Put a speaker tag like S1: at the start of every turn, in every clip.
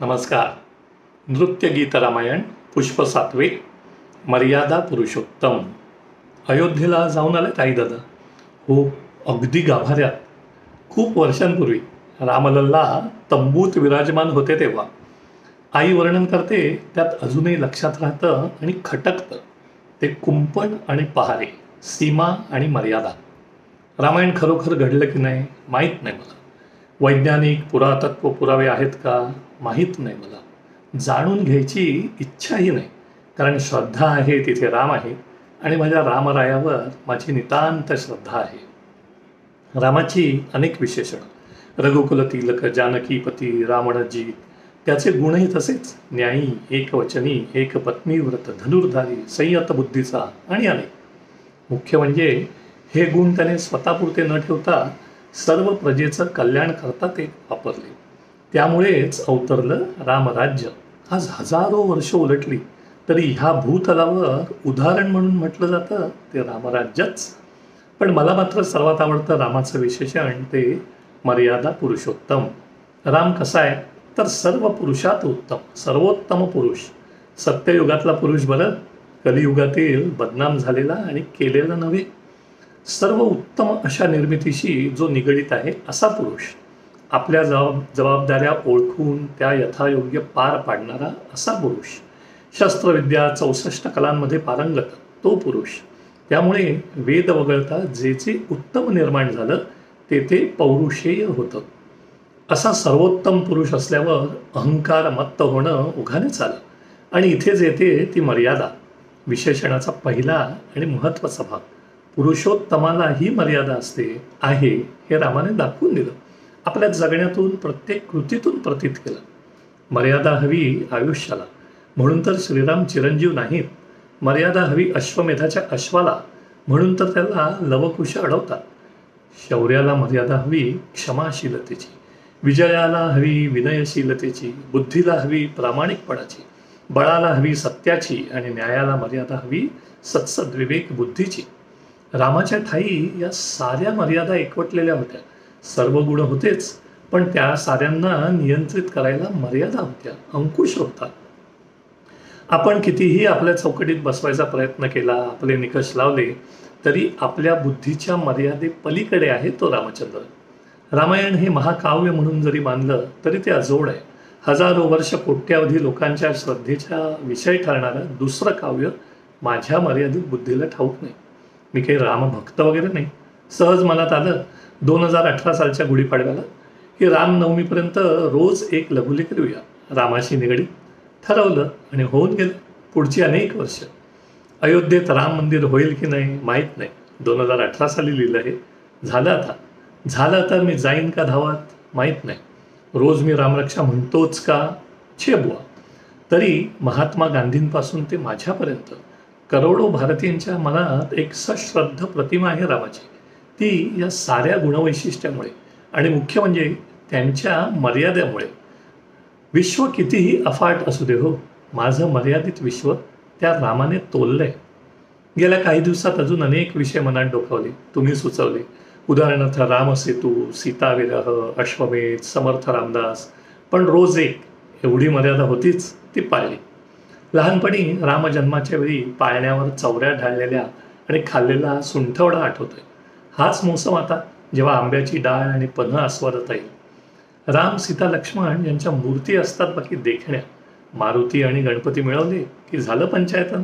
S1: नमस्कार. नृत्य गीत रामायण पुष्प 7. मर्यादा पुरुषोत्तम. अयोध्येला जाऊन आले ताई दादा? हो, अगदी गाभाऱ्यात. खूप वर्षांपूर्वी रामलल्ला तंबूत विराजमान होते तेव्हा. आई वर्णन करते, त्यात अजूनही लक्षात राहतं आणि खटकतं ते कुंपण आणि पहारे, सीमा आणि मर्यादा. रामायण खरोखर घडलं की नाही माहीत नाही मला. वैज्ञानिक पुरातत्व पुरावे आहेत का माहीत नाही मला. जाणून घ्यायची इच्छाही नाही, कारण श्रद्धा आहे तिथे राम आहे आणि माझ्या रामरायावर माझी नितांत श्रद्धा आहे. रामाची अनेक विशेषणं, रघुकुल तिलक, जानकीपती, रावणजीत, त्याचे गुणही तसेच, न्यायी, एकवचनी, एकपत्नीव्रत, धनुर्धारी, संयत बुद्धीचा आणि अनेक. मुख्य म्हणजे हे गुण त्याने स्वतःपुरते न ठेवता सर्व प्रजेचं कल्याण करता ते वापरले. त्यामुळेच अवतरलं रामराज्य. आज हजारो वर्ष उलटली तरी ह्या भूतलावर उदाहरण म्हणून म्हटलं जातं ते रामराज्यच. पण मला मात्र सर्वात आवडतं रामाचं विशेषण ते मर्यादा पुरुषोत्तम. राम कसा आहे तर सर्व पुरुषात उत्तम, सर्वोत्तम पुरुष. सत्ययुगातला पुरुष बरं, कलियुगातील बदनाम झालेला आणि केलेला नव्हे. सर्व उत्तम अशा निर्मितीशी जो निगडीत आहे असा पुरुष. आपल्या जबाबदाऱ्या ओळखून त्या यथायोग्य पार पाडणारा असा पुरुष. शस्त्रविद्या 64 कलांमध्ये पारंगत तो पुरुष. त्यामुळे वेद वगळता जे जे उत्तम निर्माण झालं ते ते पौरुषेय होतं. असा सर्वोत्तम पुरुष असल्यावर अहंकार मत्त होणं उघानेच आलं. आणि इथेच येते ती मर्यादा, विशेषणाचा पहिला आणि महत्त्वाचा भाग. पुरुषोत्तमालाही मर्यादा असते आहे हे रामाने दाखवून दिलं. आपल्या जगण्यातून प्रत्येक कृतीतून प्रतीत केलं. मर्यादा हवी आयुष्याला, म्हणून तर श्रीराम चिरंजीव नाहीत. मर्यादा हवी अश्वमेधाच्या अश्वाला, म्हणून तर त्याला लवकुश अडवतात. शौर्याला मर्यादा हवी क्षमाशीलतेची, विजयाला हवी विनयशीलतेची, बुद्धीला हवी प्रामाणिकपणाची, बळाला हवी सत्याची आणि न्यायाला मर्यादा हवी सत्सद्विवेक बुद्धीची. रामाच्या ठाई या साऱ्या मर्यादा एकवटलेल्या होत्या. सर्व गुण होतेच, पण त्या साऱ्यांना नियंत्रित करायला मर्यादा होत्या, अंकुश होता. आपण कितीही आपल्या चौकटीत बसवायचा प्रयत्न केला, आपले निकष लावले, तरी आपल्या बुद्धीच्या मर्यादे पलीकडे आहे तो रामचंद्र. रामायण हे महाकाव्य म्हणून जरी मानलं तरी ते अजोड आहे. हजारो वर्ष कोट्यावधी लोकांच्या श्रद्धेचा विषय ठरणारं दुसरं काव्य माझ्या मर्यादित बुद्धीला ठाऊक नाही. मी काही रामभक्त वगैरे नाही. सहज मनात आलं 2018 सालच्या गुढीपाडव्याला की रामनवमीपर्यंत रोज एक लघुलेख लिहूया रामाशी निगडीत. ठरवलं आणि होऊन गेलं. पुढची अनेक वर्ष. अयोध्येत राम मंदिर होईल की नाही माहीत नाही. 2018 साली लिहिलं हे. झालं तर मी जाईन का धावत माहीत नाही. रोज मी रामरक्षा म्हणतोच का छे बुवा. तरी महात्मा गांधींपासून ते माझ्यापर्यंत करोडो भारतीयांच्या मनात एक सश्रद्ध प्रतिमा आहे रामाची. ती या साऱ्या गुणवैशिष्ट्यामुळे आणि मुख्य म्हणजे त्यांच्या मर्यादेमुळे. विश्व कितीही अफाट असू दे हो, माझं मर्यादित विश्व त्या रामाने तोललंय. गेल्या काही दिवसात अजून अनेक विषय मनात डोकावले, तुम्ही सुचवले. उदाहरणार्थ रामसेतू, सीताविरह, अश्वमेध, समर्थ रामदास. पण रोज एक एवढी मर्यादा होतीच, ती पाळली. लहानपणी रामजन्माच्या वेळी पाळण्यावर चवऱ्या ढाळलेल्या आणि खाल्लेला सुंठवडा आठवतोय. हाच मोसम आता जेव्हा आंब्याची डाळ आणि पन्ह आस्वादता येईल. राम, सीता, लक्ष्मण यांच्या मूर्ती असतात बाकी देखण्या. मारुती आणि गणपती मिळवले की झालं पंचायतन.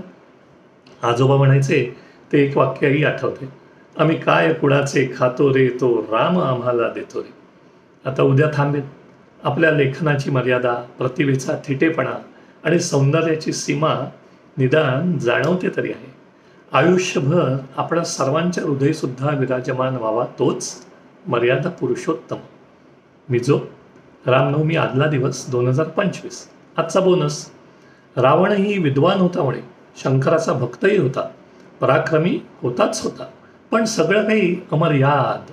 S1: आजोबा म्हणायचे ते एक वाक्यही आठवते, आम्ही काय कुणाचे खातो रे, तो राम आम्हाला देतो रे. आता उद्या थांबेल. आपल्या लेखनाची मर्यादा, प्रतिभेचा थिटेपणा आणि सौंदर्याची सीमा निदान जाणवते तरी आहे. आयुष्यभर आपल्या सर्वांच्या हृदयसुद्धा विराजमान व्हावा तोच मर्यादा पुरुषोत्तम. मिजो. रामनवमी आदला दिवस 2025. आजचा बोनस. रावणही विद्वान होता म्हणे, शंकराचा भक्तही होता, पराक्रमी होताच होता. पण सगळं काही अमर्याद.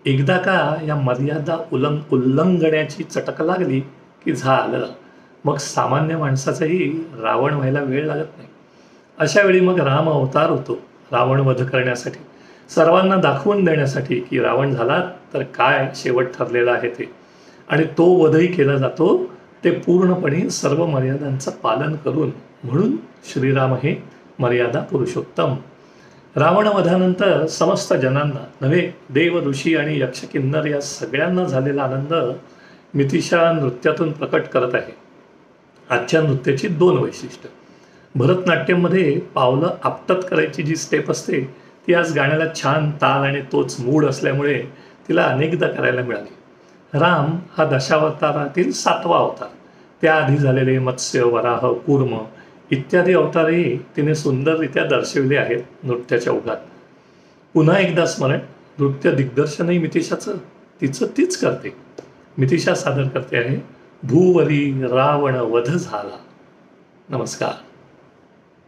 S1: एकदा का या मर्यादा उल्लंघण्याची चटक लागली की झालं. मग सामान्य माणसाचाही रावण व्हायला वेळ लागत नाही. अशा वेळी मग राम अवतार होतो रावण वध करण्यासाठी, सर्वांना दाखवून देण्यासाठी की रावण झाला तर काय शेवट ठरलेला आहे ते. आणि तो वधही केला जातो ते पूर्णपणे सर्व मर्यादांचं पालन करून, म्हणून श्रीराम हे मर्यादा पुरुषोत्तम. रावणवधानंतर समस्त जनांना नव्हे, देव, ऋषी आणि यक्ष किन्नर या सगळ्यांना झालेला आनंद मिथिशा नृत्यातून प्रकट करत आहे. आजच्या नृत्याची 2 वैशिष्ट्य. भरतनाट्यममध्ये पावलं आपटत करायची जी स्टेप असते ती आज गाण्याला छान ताल आणि तोच मूड असल्यामुळे तिला अनेकदा करायला मिळाली. राम हा दशावतारातील 7वा अवतार. त्याआधी झालेले मत्स्य, वराह, कूर्म इत्यादी अवतारही तिने सुंदररित्या दर्शविले आहेत नृत्याच्या ओघात. पुन्हा एकदा स्मरण, नृत्य दिग्दर्शनही मिथिशाचं तिचं तीच करते. मिथिशा सादर करते आहे भूवरी रावण वध झाला. नमस्कार.